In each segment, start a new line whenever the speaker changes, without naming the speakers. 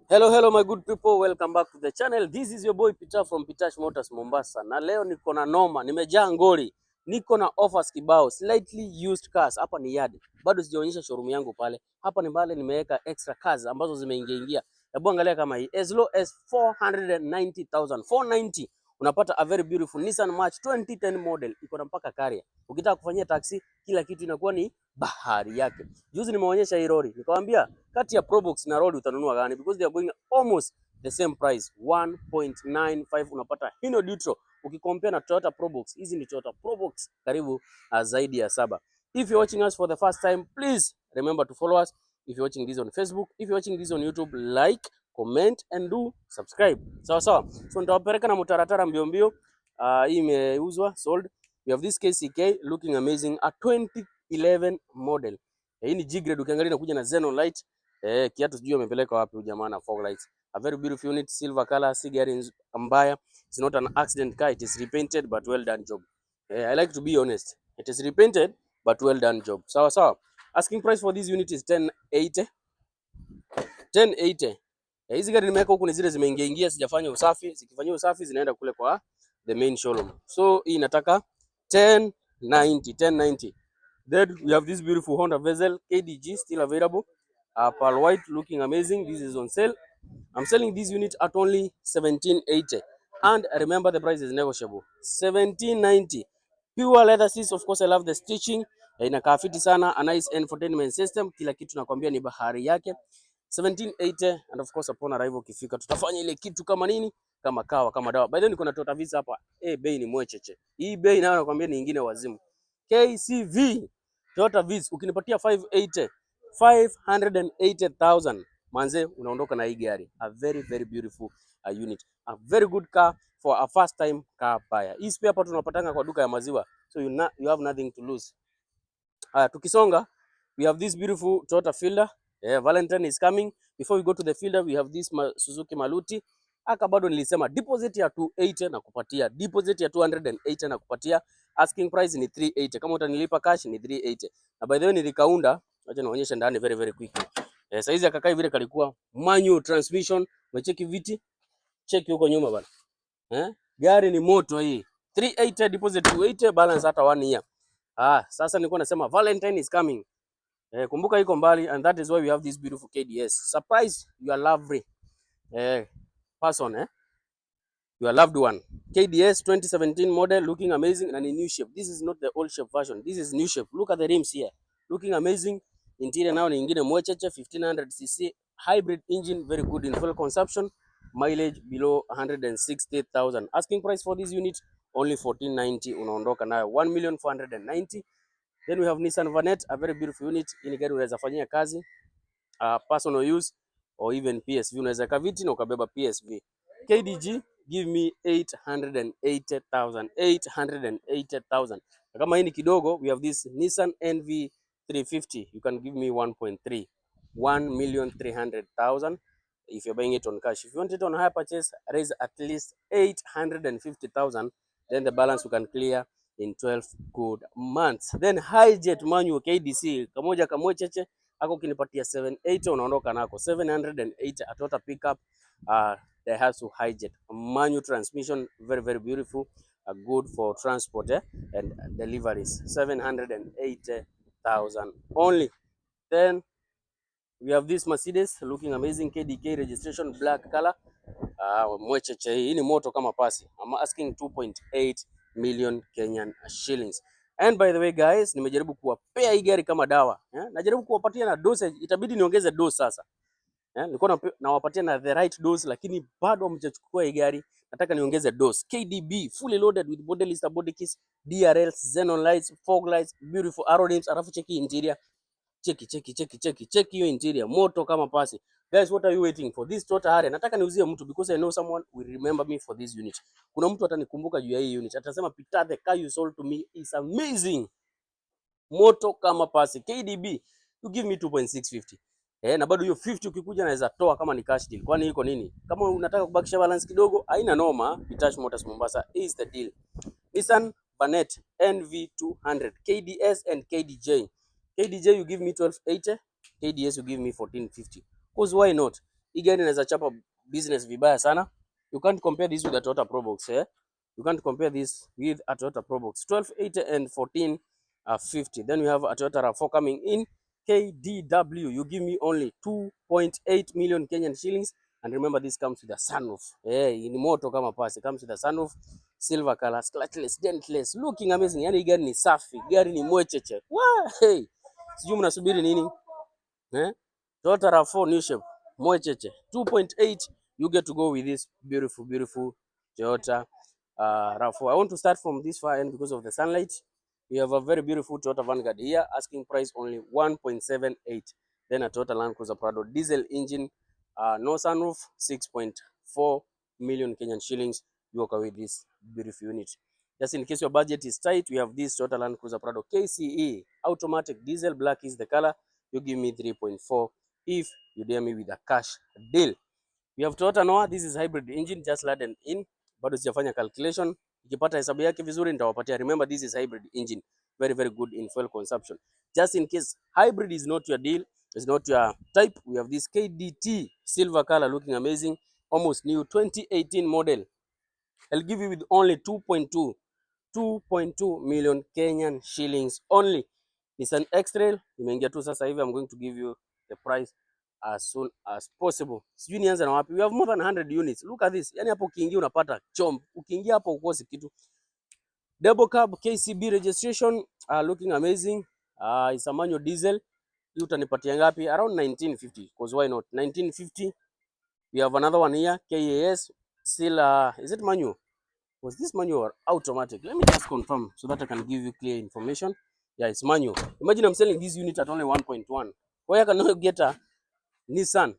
Hello my good people, welcome back to the channel. This is your boy Peter from Pitash Motors Mombasa. Na leo niko na noma, nimejaa ngori. Niko na offers kibao, slightly used cars. Hapa ni yard. Bado sijaonyesha showroom yangu pale. Hapa ni mbale nimeweka extra cars ambazo zimeingia. Hebu angalia kama hii. As low as 490,000. 490 unapata a very beautiful Nissan March 2010 model. Iko na mpaka carrier. Ukitaka kufanyia taxi, kila kitu inakuwa ni bahari yake. Juzi nimeonyesha hii lori. Nikamwambia kati ya Probox na Road utanunua gani, because they are going almost the same price 1.95. Unapata Hino Dutro ukikompare na Toyota Probox. Hizi ni Toyota Probox karibu zaidi ya 7. If you're watching us for the first time, please remember to follow us. If you're watching this on Facebook, if you're watching this on YouTube, like, comment and do subscribe. Sawa sawa. So nitawapeleka na mutaratara mbio mbio. Hii imeuzwa, sold. We have this KCK looking amazing, a 2011 model. Hii ni G grade, ukiangalia inakuja na xenon light. Kiatu sijui amepeleka wapi huyu jamaa na fog lights. A very beautiful unit, silver color, cigarette mbaya. It's not an accident car, it is repainted but well done job. I like to be honest. It is repainted but well done job. Sawa sawa. Asking price for this unit is 1080. 1080. Hizi gari nimeweka huku ni zile zimeingia, sijafanya usafi. Zikifanywa usafi zinaenda kule kwa the main showroom. So hii inataka 1090. Then we have this beautiful Honda Vezel KDG still available. Pearl white looking amazing. This is on sale. I'm selling this unit at only 1780. And remember the price is negotiable. 1790. Pure leather seats, of course I love the stitching. Inakaa fiti sana, a nice infotainment system. Kila kitu nakwambia ni bahari yake. 1780, and of course upon arrival ukifika tutafanya ile kitu kama nini, kama kawa, kama dawa. By the way niko na Toyota Visa hapa. Bei ni mwecheche. Hii bei nayo nakwambia ni nyingine wazimu. KCV Toyota Visa ukinipatia 580,000 manze, unaondoka na hii gari. A very beautiful unit. A very good car for a first time car buyer. Hii spare hapa tunapatanga kwa duka ya maziwa. So you have nothing to lose. Tukisonga, we have this beautiful Toyota Fielder. Valentine is coming. Before we go to the Fielder, we have this Suzuki Maluti. Aka bado nilisema deposit ya 280 na kupatia, deposit ya 280 na kupatia. Asking price ni 380. Kama utanilipa cash ni 380. Na by the way nilikaunda, acha nionyeshe ndani very quickly. Sasa hizi akakai vile kalikuwa manual transmission. Umecheki viti? Cheki huko nyuma bana. Gari ni moto hii. 380 deposit 280, balance hata 1 year. Sasa nilikuwa nasema Valentine is coming. Kumbuka iko mbali, and that is why we have this beautiful KDS. Surprise your lovely person, your loved one. KDS 2017 model looking amazing and a new shape. This is not the old shape version. This is new shape. Look at the rims here. Looking amazing. Interior now ni nyingine mwecheche, 1500cc hybrid engine, very good in fuel consumption. Mileage below 160,000. Asking price for this unit only 1490. Unaondoka nayo 1,490,000. Then we have Nissan Vanette, a very beautiful unit. Ini gari unaweza fanyia kazi, personal use or even PSV. Unaweza kaviti na ukabeba PSV. KDG give me 880,000. 880,000. Kama hii ni kidogo, we have this Nissan NV 350. You can give me 1.3. 1,300,000 if you're buying it on cash. If you want it on hire purchase, raise at least 850,000. Then the balance you can clear in 12 good months. Then Hijet manual KDC kamoja kamwecheche ako kinipatia 780 unaondoka nako 780. A Toyota pickup the Daihatsu Hijet manual transmission, very beautiful, good for transport and deliveries. 780,000 only. Then we have this Mercedes looking amazing, KDK registration, black color. Mwecheche hii ni moto kama pasi. I'm asking 2.8 million Kenyan shillings. And by the way guys, nimejaribu kuwapea hii gari kama dawa. Najaribu kuwapatia na dosage, itabidi niongeze dose sasa. Nilikuwa nawapatia na the right dose, lakini bado hamjachukua hii gari. Nataka niongeze dose. KDB fully loaded with body list, body kits, DRLs, xenon lights, fog lights, beautiful arrow rims. Alafu cheki interior. Cheki hiyo interior moto kama pasi. Guys, what are you waiting for? This Toyota Harrier nataka niuzie mtu, because I know someone will remember me for this unit. Kuna mtu atanikumbuka juu ya hii unit, atasema Peter, the car you sold to me is amazing. Moto kama pasi. KDB you give me 2.650. Na bado hiyo 50 ukikuja naweza toa kama ni cash deal. Kwani iko nini? Kama unataka kubakisha balance kidogo, haina noma. Pitash Motors Mombasa is the deal. Nissan Vanette NV200 KDS and KDJ. KDJ you give me 1280, KDS you give me 1450. Cause why not? Hii gari inaweza chapa business vibaya sana. You can't compare this with a Toyota Probox, eh? You can't compare this with a Toyota Probox. 1280 and 1450. Then we have a Toyota RAV4 coming in KDW. You give me only 2.8 million Kenyan shillings. And remember, this comes with a sunroof. Hey, ni moto kama pasi. Comes with a sunroof, silver color, scratchless, dentless, looking amazing. Yani gari ni safi, gari ni mwecheche. Hey, sijui mnasubiri nini? Toyota RAV4 new shape, mwecheche. 2.8, you get to go with this beautiful Toyota RAV4. I want to start from this far end because of the sunlight. We have a very beautiful Toyota Vanguard here, asking price only 1.78. Then a Toyota Land Cruiser Prado diesel engine, no sunroof, 6.4 million Kenyan shillings. You walk away with this beautiful unit. Just in case your budget is tight, we have this Toyota Land Cruiser Prado KCE, automatic diesel, black is the color. You give me 3.4 if you dare me with a cash deal. We have Toyota Noah, this is hybrid engine, just laden in. Bado sijafanya calculation. Ikipata hesabu yake vizuri nitawapatia. Remember, this is hybrid engine, very good in fuel consumption. Just in case hybrid is not your deal, is not your type, we have this KDT silver color, looking amazing, almost new 2018 model. I'll give you with only 2.2 million Kenyan shillings only. Nissan X-Trail imeingia tu sasa hivi. I'm going to give you the price as soon as possible. Sijui nianze na wapi. We have more than 100 units. Look at this. Yani hapo ukiingia unapata chombo. Ukiingia hapo ukosi kitu. Double cab KCB registration, looking amazing. It's a manual diesel. Hii utanipatia ngapi? Around 1950. Because why not? 1950. We have another one here, KAS. Still, is it manual? Was this manual or automatic? Let me just confirm so that I can give you clear information. Yeah, it's manual. Imagine I'm selling this unit at only 1.1. Why I cannot get a Nissan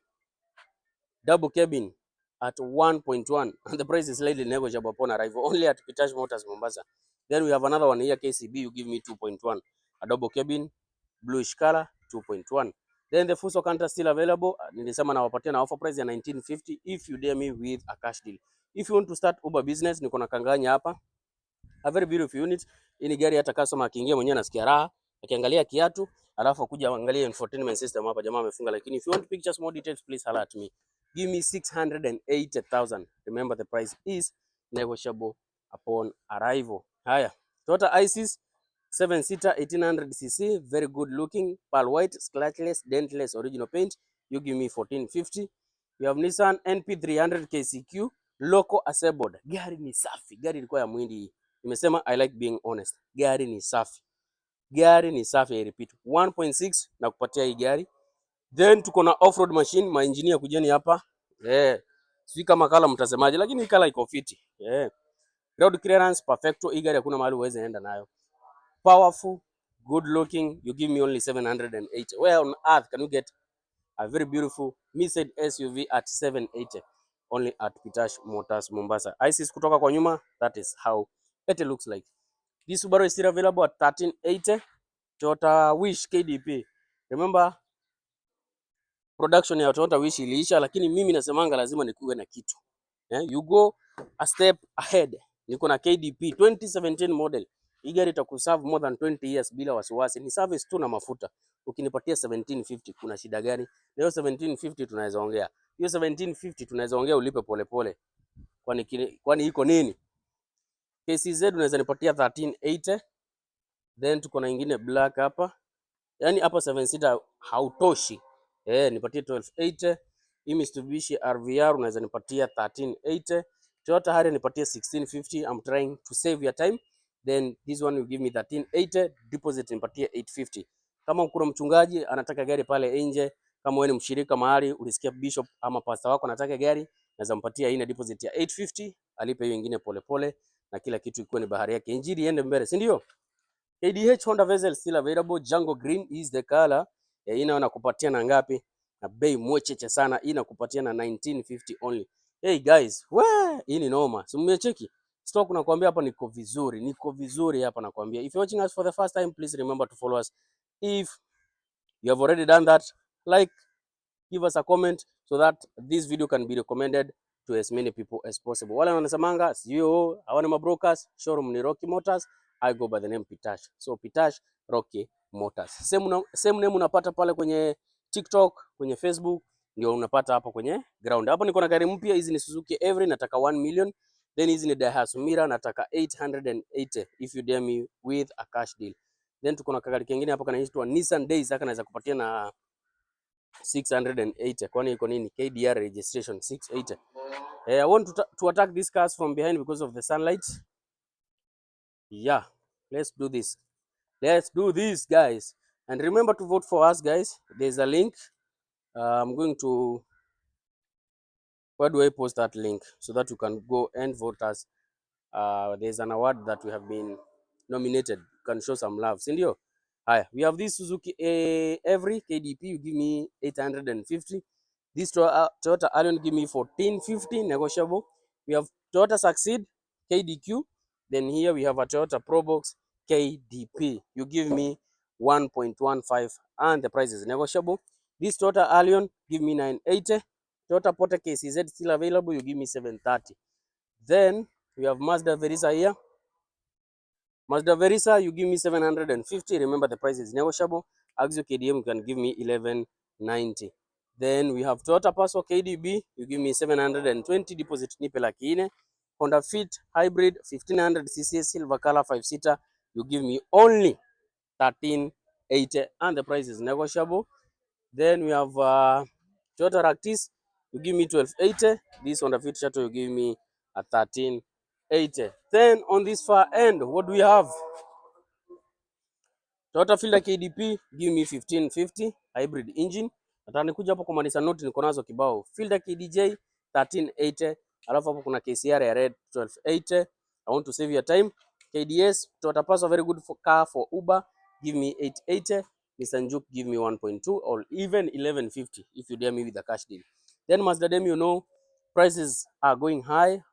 double cabin at 1.1 and the price is slightly negotiable upon arrival only at Pitash Motors Mombasa. Then we have another one here, KCB. You give me 2.1, a double cabin, bluish color, 2.1. Then the Fuso Canter still available. Nilisema nawapatia na offer price ya 1950 if you dare me with a cash deal. If you want to start Uber business, niko na Kanganya hapa. A very beautiful unit. Hii ni gari hata customer akiingia mwenyewe anasikia raha, akiangalia kiatu, alafu akuja angalia infotainment system hapa, jamaa amefunga. Lakini if you want pictures, more details, please holler at me. Give me 680,000. Remember, the price is negotiable upon arrival. Haya, Toyota Isis 7-seater 1800cc, very good looking, pearl white, scratchless, dentless, original paint. You give me 1450. We have Nissan NP300 KCQ, local assembled. Gari ni safi, gari ilikuwa ya mwindi. Nimesema I like being honest. Gari ni safi. Gari ni safi, I repeat. 1.6 na kupatia hii gari. Then tuko na off-road machine, ma-engineer kujeni hapa. Sijui kama kala mtasemaje, lakini hii kala iko fiti. Road clearance perfecto, hii gari hakuna mahali uweze enda nayo. Powerful, good looking, you give me only 780. Where on earth can you get a very beautiful mid-size SUV at 780? Only at Pitash Motors Mombasa. Isis kutoka kwa nyuma, that is how it looks like. This Subaru is still available at 1380. Toyota Wish KDP. Remember, production ya Toyota Wish iliisha, lakini mimi nasemanga lazima nikuwe na kitu. You go a step ahead. Niko na KDP 2017 model. Hii gari itakuserve more than 20 years bila wasiwasi. Ni service tu na mafuta. Ukinipatia 1750 kuna shida gani? Leo 1750 tunaweza ongea. Hiyo 1750 tunaweza ongea ulipe polepole. Kwani iko nini? KCZ unaweza nipatia 1380. Then tuko na nyingine black hapa. Yaani hapa 7-seater hautoshi. Nipatie 1280. Hii Mitsubishi RVR unaweza nipatia 1380. Toyota Harrier nipatie 1650. I'm trying to save your time. Then this one will give me 1380. Deposit nipatie 850. Kama kuna mchungaji anataka gari pale nje, kama wewe ni mshirika mahali ulisikia bishop ama pastor wako anataka gari, naweza mpatia hii na deposit ya 850, alipe hiyo nyingine polepole na kila kitu ikuwe ni bahari yake. Injili iende mbele, si ndio? KDH Honda Vezel still available. Django Green is the color. Hii nakupatia na ngapi? Na bei mwecheche sana. Hii nakupatia na 1950 only. Hey guys, hii ni noma. Si mmecheki? Stock nakwambia hapa niko vizuri hapa nakwambia. If you're watching us for the first time, please remember to follow us. If you have already done that, like, give us a comment so that this video can be recommended to as many people as possible. Wale wanasemanga sio hawana mabrokers, showroom ni Rocky Motors. I go by the name Pitash. So Pitash Rocky Motors. Same name unapata pale kwenye TikTok, kwenye Facebook, ndio unapata hapa kwenye ground. Hapo niko na gari mpya, hizi ni Suzuki Every, nataka 1 million. Then hizi ni Daihatsu Mira, nataka 880 if you dare me with a cash deal. Then tuko na gari kingine hapo kanaitwa Nissan Days, haka naweza kupatia na 680. Kwani iko nini? KDR registration 680. I want to attack these cars from behind because of the sunlight. Yeah, let's do this. Let's do this, guys. And remember to vote for us, guys. There's a link. I'm going to, where do I post that link so that you can go and vote us? There's an award that we have been nominated. You can show some love. Sindio? Hi, we have this Suzuki Every KDP. You give me 850. This Toyota Allion give me 1450 negotiable. We have Toyota Succeed KDQ. Then here we have a Toyota Probox KDP. You give me 1.15 and the price is negotiable. This Toyota Allion give me 980. Toyota Porter KCZ still available. You give me 730. Then we have Mazda Verisa here. Mazda Verisa, you give me 750. Remember the price is negotiable. Axio KDM can give me 1190. Then we have Toyota Passo KDB. You give me 720. Deposit nipe laki nne. Honda Fit Hybrid 1500 cc silver color 5-seater. You give me only 1380 and the price is negotiable. Then we have Toyota Ractis. You give me 1280. This Honda Fit Shuttle you give me a 1380. Then on this far end, what do we have? Toyota Fielder KDP give me 1550 hybrid engine. Nataka nikuja hapo kwa Nissan Note niko nazo kibao. Fielder KDJ 1380. Alafu hapo kuna KCR ya red 1280. I want to save your time. KDS Toyota Passo, very good car for Uber, give me 880. Nissan Juke give me 1.2 or even 1150 if you dare me with the cash deal. Then Mazda Dem, you know, prices are going high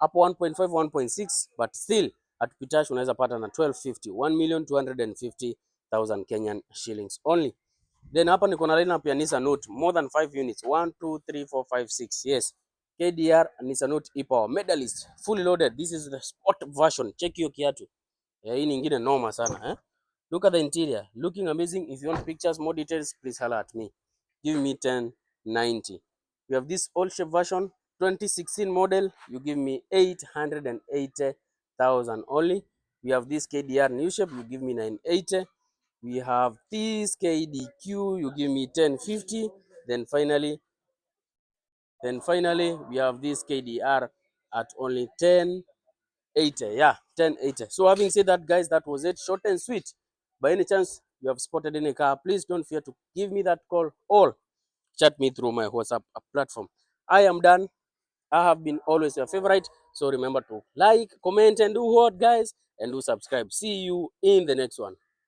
up 1.5 1.6, but still at Pitash unaweza pata na 1250, 1,250,000 Kenyan shillings only. Then hapa niko na lineup ya Nissan Note, more than 5 units, 1 2 3 4 5 6. Yes, KDR Nissan Note e-Power medalist, fully loaded. This is the sport version. Check hiyo kiatu. Hii nyingine noma sana eh. Look at the interior, looking amazing. If you want pictures, more details, please holler at me. Give me 1090. We have this old shape version 2016 model, you give me 880,000 only. We have this KDR new shape, you give me 980. We have this KDQ, you give me 1050. Then finally we have this KDR at only 1080. Yeah, 1080. So having said that, guys, that was it, short and sweet. By any chance you have spotted any car, please don't fear to give me that call or chat me through my WhatsApp platform. I am done. I have been always your favorite. So remember to like, comment, and do what, guys, and do subscribe. See you in the next one.